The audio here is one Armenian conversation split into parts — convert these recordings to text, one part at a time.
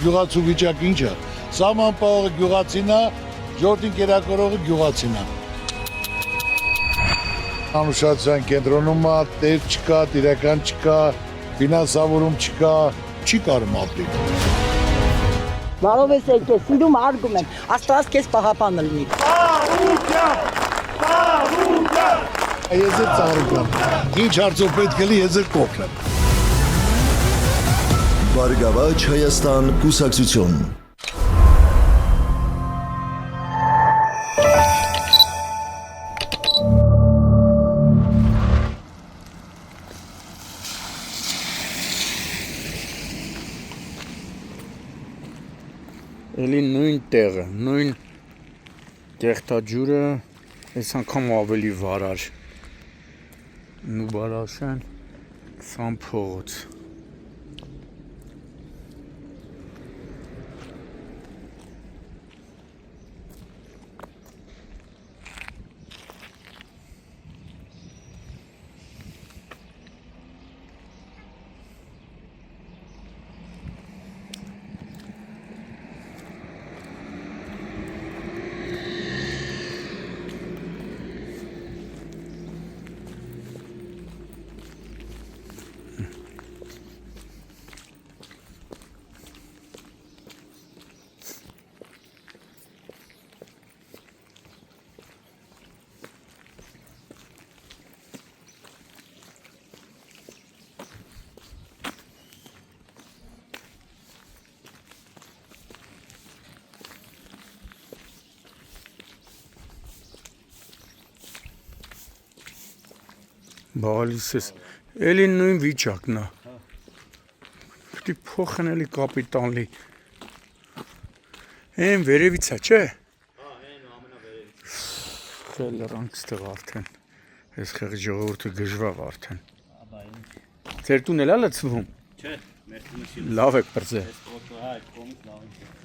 գյուղացու վիճակ ինչ է։ Սահմանապահողը գյուղացին է, ժողովրդին կերակրողը գյուղացին է։ Անուշացիան կենտրոնում է, տեր չկա, տիրական չկա, ֆինանսավորում չկա, չի կարում ապրել։ Բարով ես եկել, սիրում արգում եմ, Աստված քեզ պահապանը լինի։ Ես էլ ծառուկ եմ, ինչ հարցով պետք է լի, ես էլ կոքն եմ։ Բարգավաճ Հայաստան կուսակցություն։ Էլի նույն տեղը, նույն տեխտաջուրը, այս անգամ ավելի վարար։ Նուբարաշեն 20 փողոց։ Բալիս ես, էլի նույն վիճակն է։ Պիտի փոխեն էլի կապիտալի։ Են վերևից է, չէ։ Հա, այն ամենավերևից։ Խել լրանք ստեղ արդեն։ Այս խեղ ժողովուրդը գժվավ արդեն։ Ձեր տուն էլ է լցվում։ Չէ, մեր տունը չի։ Լավ եք բրձե։ Այս ֆոտո, հա, այդ կողմից լավ է։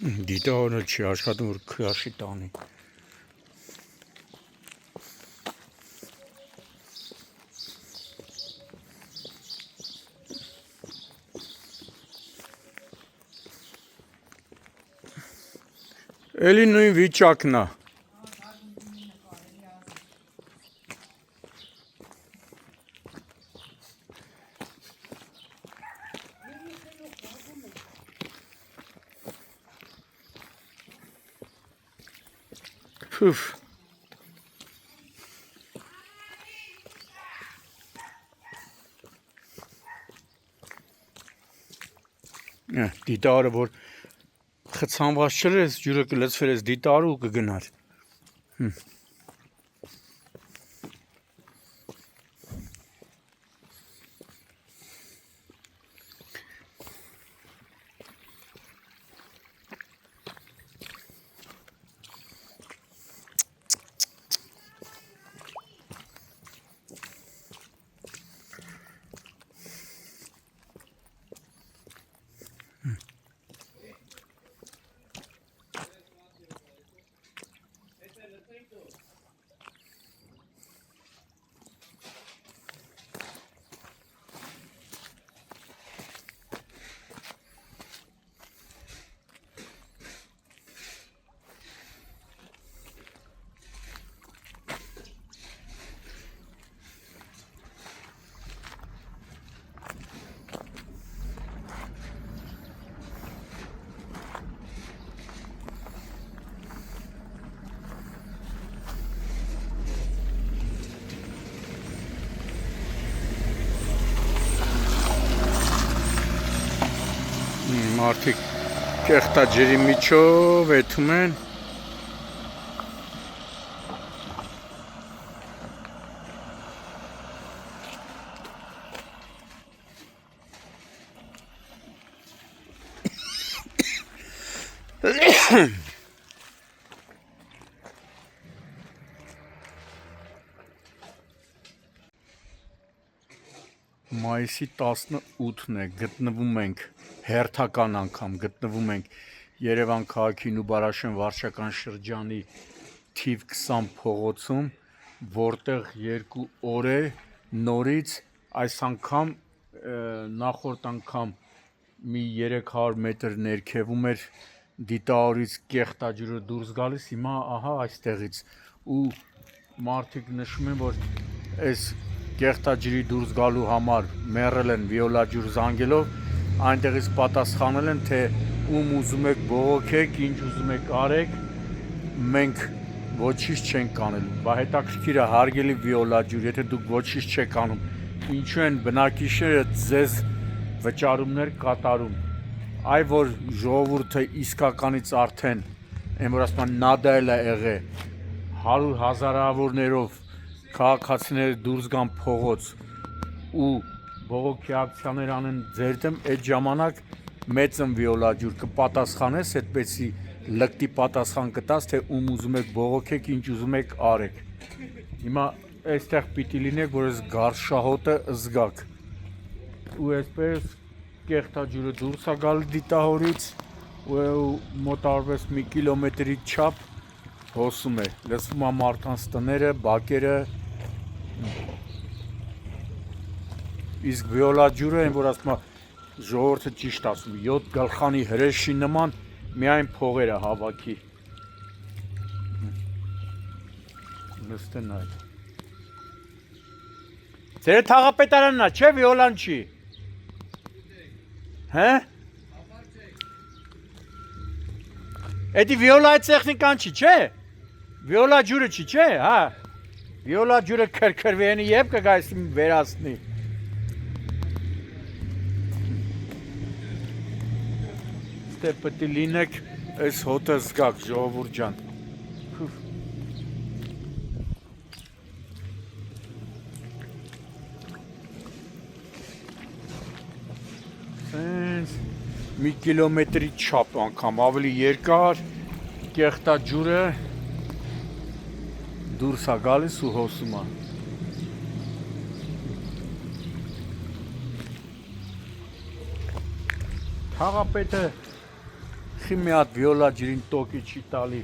Դիտավորը չի աշխատում, որ քրաշի տանի։ Էլի նույն վիճակն է։ Փուֆ։ Դիտարը որ խցանված չրես, ջուրը կլցվեր ես դիտարը ու կգնար։ Մարդիկ կեղտաջրի միջով էթում են։ Մայիսի 18-ն է, գտնվում ենք հերթական անգամ գտնվում ենք Երևան քաղաքի Նուբարաշեն վարչական շրջանի թիվ 20 փողոցում, որտեղ 2 օր է նորից այս անգամ նախորդ անգամ մի 300 մետր ներքևում էր դիտավորից կեղտաջուրը դուրս գալիս, հիմա ահա այստեղից ու մարդիկ նշում են, որ այս կեղտաջրի դուրս գալու համար մեռել են վիոլաջուր զանգելով, այնտեղից պատասխանել են, թե ում ուզում եք բողոքեք, ինչ ուզում եք արեք, մենք ոչինչ չենք անել, բա հետաքրքիր է հարգելի վիոլաջուր, եթե դուք ոչինչ չեք անում, ինչու են բնակիչները ձեզ վճարումներ կատարում, այ որ ժողովուրդը իսկականից արդեն, այն որ ասում են նադայել է եղել, 100 հազարավորներով քաղաքացիները դուրս գան փողոց ու բողոքի ակցիաներ անեն ձեր դեմ, այդ ժամանակ մեծն վիոլաջուր կպատասխանես, այդպեսի լկտի պատասխան կտաս, թե ում ուզում եք բողոքեք, ինչ ուզում եք արեք։ Հիմա այստեղ պիտի լինեք, որ այս գարշահոտը զգաք։ Ու այսպես կեղտաջուրը դուրս է գալ դիտահորից ու մոտավորապես մի կիլոմետրի չափ հոսում է, լսվում է մարդկանց տները, բակերը, իսկ վիոլաջուրը, այն որ ասում է ժողովուրդը ճիշտ ասում, 7 գլխանի հրեշի նման միայն փողերը հավաքի։ Նստեն այդ։ Ձեր թաղապետարանն է, չէ, վիոլան չի։ Հե? Էդի վիոլայի տեխնիկան չի, չէ։ Վիոլաջուրը չի, չէ, հա։ Վիոլաջուրը քրքրվի եւ կգայս վերացնի։ Ստե պետք է լինեք այս հոտը զգաք, ժողովուրդ ջան։ Սենց մի կիլոմետրի չափ անգամ ավելի երկար կեղտաջուրը դուրս է գալիս ու հոսում է։ Թաղապետը մի հատ վիոլաջրին տոկի չի տալի։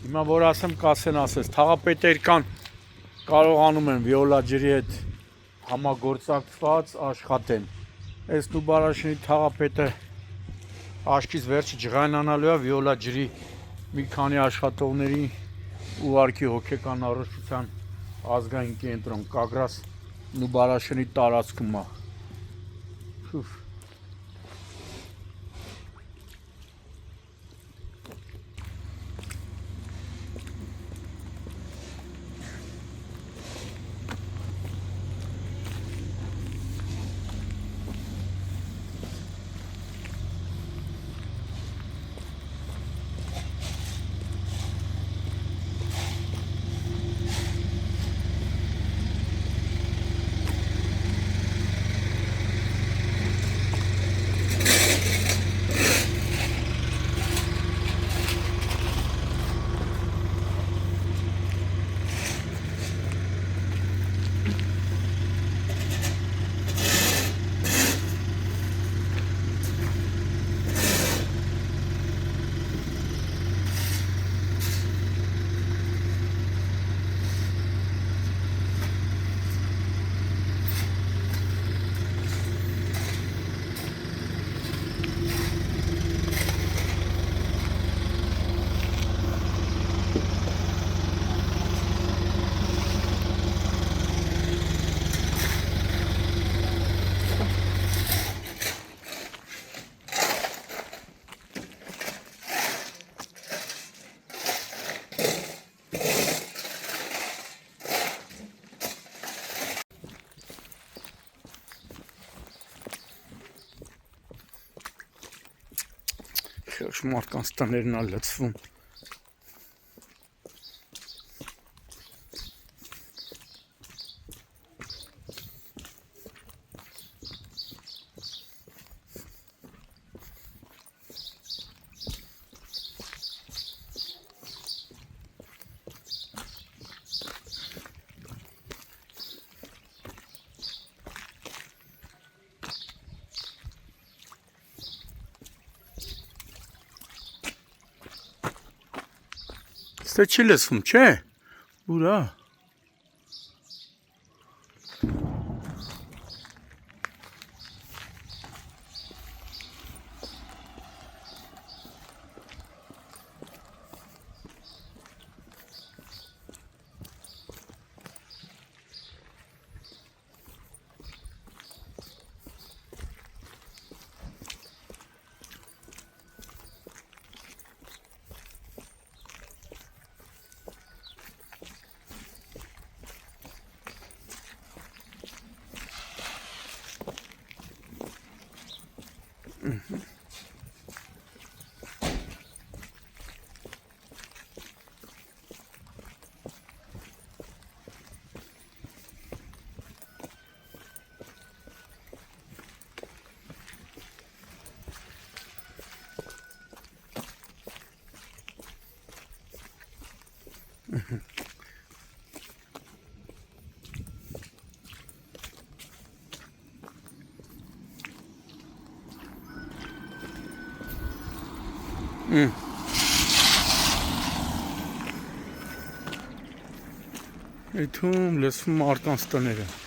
Հիմա որ ասեմ կասեն ասես, թաղապետեր կան կարողանում են վիոլաջրի հետ համագործակցված աշխատեն։ Այս Նուբարաշենի թաղապետը աշկից վերջը ջղայնանալու է վիոլաջրի մի քանի աշխատողների ուղարկի հոգեկան առողջության ազգային կենտրոն Կագրաս Նուբարաշենի տարածքում է։ Խեղճ մարդկանց տներն ա լցվում։ Ստե չի լսվում, չէ՞։ Ուրա։ Այդում լսվում մարդկանց տները։